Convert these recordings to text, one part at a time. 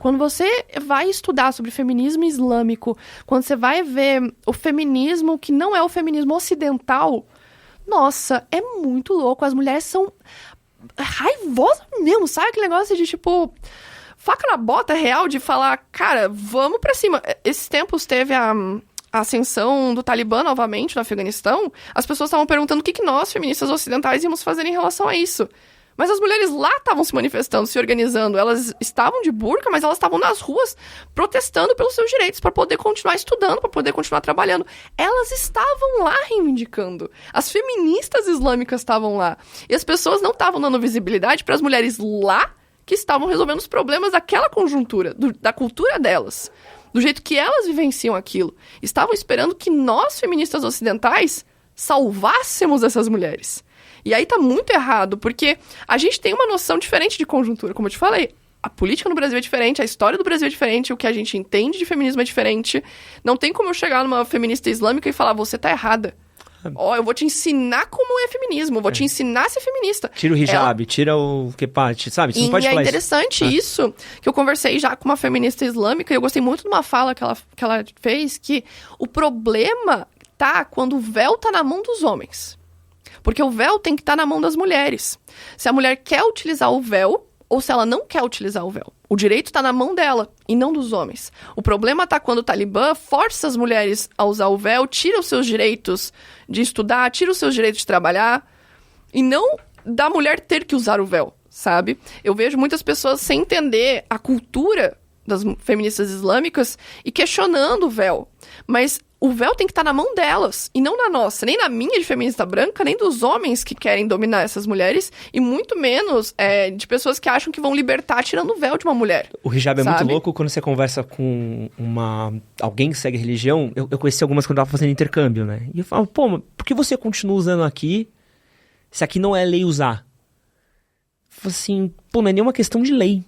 Quando você vai estudar sobre feminismo islâmico, quando você vai ver o feminismo que não é o feminismo ocidental, nossa, é muito louco. As mulheres são raivosas mesmo, sabe? Aquele negócio de, tipo, faca na bota real de falar, cara, vamos pra cima. Esses tempos teve a ascensão do Talibã novamente no Afeganistão. As pessoas estavam perguntando o que nós, feministas ocidentais, íamos fazer em relação a isso. Mas as mulheres lá estavam se manifestando, se organizando. Elas estavam de burca, mas elas estavam nas ruas protestando pelos seus direitos, para poder continuar estudando, para poder continuar trabalhando. Elas estavam lá reivindicando. As feministas islâmicas estavam lá. E as pessoas não estavam dando visibilidade para as mulheres lá que estavam resolvendo os problemas daquela conjuntura, da cultura delas, do jeito que elas vivenciam aquilo. Estavam esperando que nós, feministas ocidentais, salvássemos essas mulheres. E aí tá muito errado, porque a gente tem uma noção diferente de conjuntura, como eu te falei. A política no Brasil é diferente, a história do Brasil é diferente, o que a gente entende de feminismo é diferente. Não tem como eu chegar numa feminista islâmica e falar, você tá errada. Ó, eu vou te ensinar como é feminismo, eu vou te ensinar a ser feminista. Tira o hijab, tira o kepate, sabe? Você não pode falar isso. E é interessante isso, que eu conversei já com uma feminista islâmica, e eu gostei muito de uma fala que ela fez, que o problema tá quando o véu tá na mão dos homens. Porque o véu tem que estar na mão das mulheres. Se a mulher quer utilizar o véu, ou se ela não quer utilizar o véu. O direito está na mão dela, e não dos homens. O problema está quando o Talibã força as mulheres a usar o véu, tira os seus direitos de estudar, tira os seus direitos de trabalhar, e não da mulher ter que usar o véu, sabe? Eu vejo muitas pessoas sem entender a cultura das feministas islâmicas e questionando o véu. Mas o véu tem que estar na mão delas, e não na nossa, nem na minha de feminista branca, nem dos homens que querem dominar essas mulheres, e muito menos de pessoas que acham que vão libertar tirando o véu de uma mulher. O hijab sabe? É muito louco quando você conversa com alguém que segue religião. Eu conheci algumas quando eu tava fazendo intercâmbio, né? E eu falo, pô, mas por que você continua usando aqui, se aqui não é lei usar? Eu falo assim, pô, não é nenhuma questão de lei.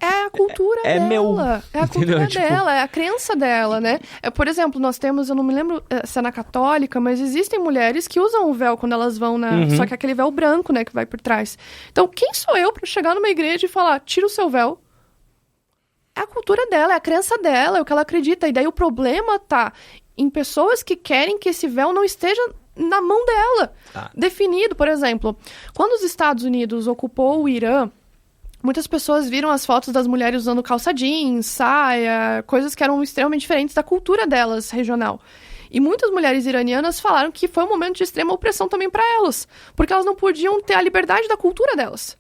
É a cultura dela. Meu. É a cultura dela, é a crença dela, né? Por exemplo, nós temos, eu não me lembro se é na católica, mas existem mulheres que usam o véu quando elas vão só que é aquele véu branco, né, que vai por trás. Então, quem sou eu pra chegar numa igreja e falar, tira o seu véu? É a cultura dela, é a crença dela, é o que ela acredita. E daí o problema tá em pessoas que querem que esse véu não esteja na mão dela. Definido, por exemplo, quando os Estados Unidos ocupou o Irã, muitas pessoas viram as fotos das mulheres usando calça jeans, saia, coisas que eram extremamente diferentes da cultura delas, regional. E muitas mulheres iranianas falaram que foi um momento de extrema opressão também para elas, porque elas não podiam ter a liberdade da cultura delas,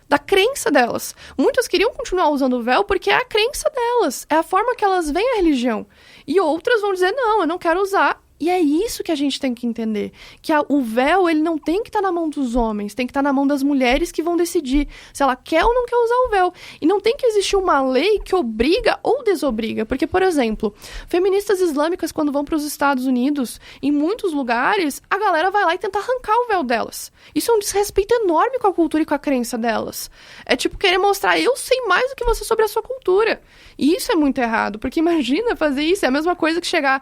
da crença delas. Muitas queriam continuar usando o véu porque é a crença delas, é a forma que elas veem a religião. E outras vão dizer, não, eu não quero usar. E é isso que a gente tem que entender, que o véu, ele não tem que estar na mão dos homens, tem que estar na mão das mulheres que vão decidir se ela quer ou não quer usar o véu. E não tem que existir uma lei que obriga ou desobriga, porque, por exemplo, feministas islâmicas, quando vão para os Estados Unidos, em muitos lugares, a galera vai lá e tenta arrancar o véu delas. Isso é um desrespeito enorme com a cultura e com a crença delas. É tipo querer mostrar, eu sei mais do que você sobre a sua cultura. E isso é muito errado, porque imagina fazer isso, é a mesma coisa que chegar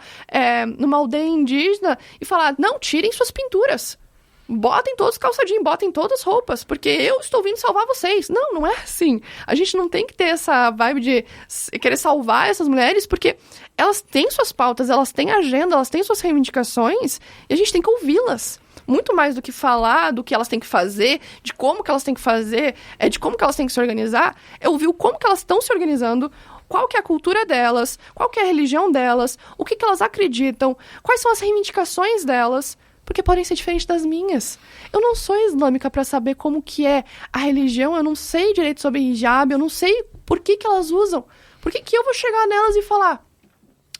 numa aldeia indígena e falar, não, tirem suas pinturas, botem todos calça jeans, botem todas as roupas, porque eu estou vindo salvar vocês. Não, não é assim. A gente não tem que ter essa vibe de querer salvar essas mulheres, porque elas têm suas pautas, elas têm agenda, elas têm suas reivindicações, e a gente tem que ouvi-las. Muito mais do que falar do que elas têm que fazer, de como que elas têm que fazer, de como que elas têm que se organizar, é ouvir como que elas estão se organizando, qual que é a cultura delas, qual que é a religião delas, o que elas acreditam, quais são as reivindicações delas, porque podem ser diferentes das minhas. Eu não sou islâmica para saber como que é a religião, eu não sei direito sobre hijab, eu não sei por que elas usam. Por que eu vou chegar nelas e falar,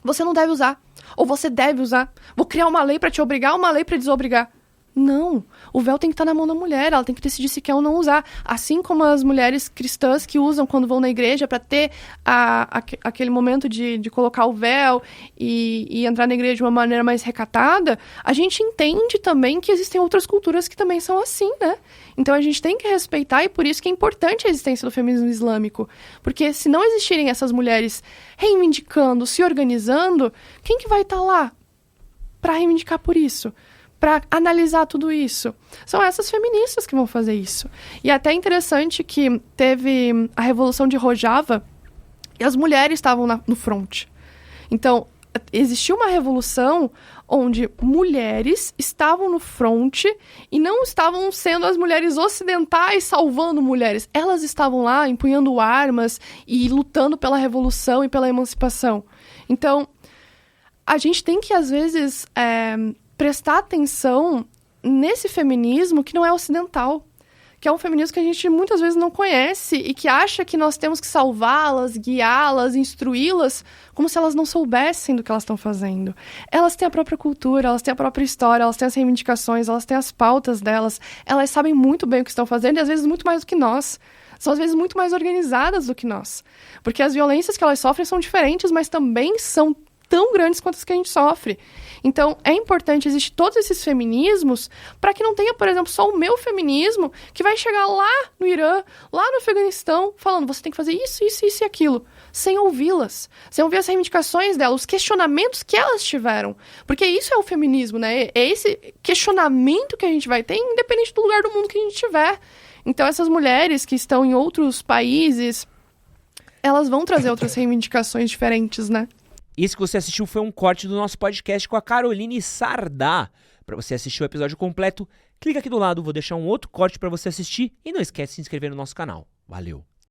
você não deve usar, ou você deve usar, vou criar uma lei para te obrigar, uma lei para desobrigar. Não, o véu tem que estar na mão da mulher, ela tem que decidir se quer ou não usar. Assim como as mulheres cristãs que usam quando vão na igreja para ter aquele momento de colocar o véu e entrar na igreja de uma maneira mais recatada, a gente entende também que existem outras culturas que também são assim, né? Então a gente tem que respeitar, e por isso que é importante a existência do feminismo islâmico. Porque se não existirem essas mulheres reivindicando, se organizando, quem que vai estar lá para reivindicar por isso? Para analisar tudo isso. São essas feministas que vão fazer isso. E até interessante que teve a Revolução de Rojava, E as mulheres estavam no front. Então, existiu uma revolução onde mulheres estavam no front e não estavam sendo as mulheres ocidentais salvando mulheres. Elas estavam lá empunhando armas e lutando pela revolução e pela emancipação. Então, a gente tem que, às vezes, prestar atenção nesse feminismo que não é ocidental, que é um feminismo que a gente muitas vezes não conhece e que acha que nós temos que salvá-las, guiá-las, instruí-las, como se elas não soubessem do que elas estão fazendo. Elas têm a própria cultura, elas têm a própria história, elas têm as reivindicações, elas têm as pautas delas, elas sabem muito bem o que estão fazendo e às vezes muito mais do que nós. São às vezes muito mais organizadas do que nós. Porque as violências que elas sofrem são diferentes, mas também são tão grandes quanto as que a gente sofre. Então, é importante existir todos esses feminismos para que não tenha, por exemplo, só o meu feminismo que vai chegar lá no Irã, lá no Afeganistão, falando, você tem que fazer isso, isso, isso e aquilo, sem ouvi-las, sem ouvir as reivindicações delas, os questionamentos que elas tiveram. Porque isso é o feminismo, né? É esse questionamento que a gente vai ter, independente do lugar do mundo que a gente estiver. Então, essas mulheres que estão em outros países, elas vão trazer outras reivindicações diferentes, né? Isso que você assistiu foi um corte do nosso podcast com a Caroline Sardá. Para você assistir o episódio completo, clica aqui do lado, vou deixar um outro corte para você assistir e não esquece de se inscrever no nosso canal. Valeu!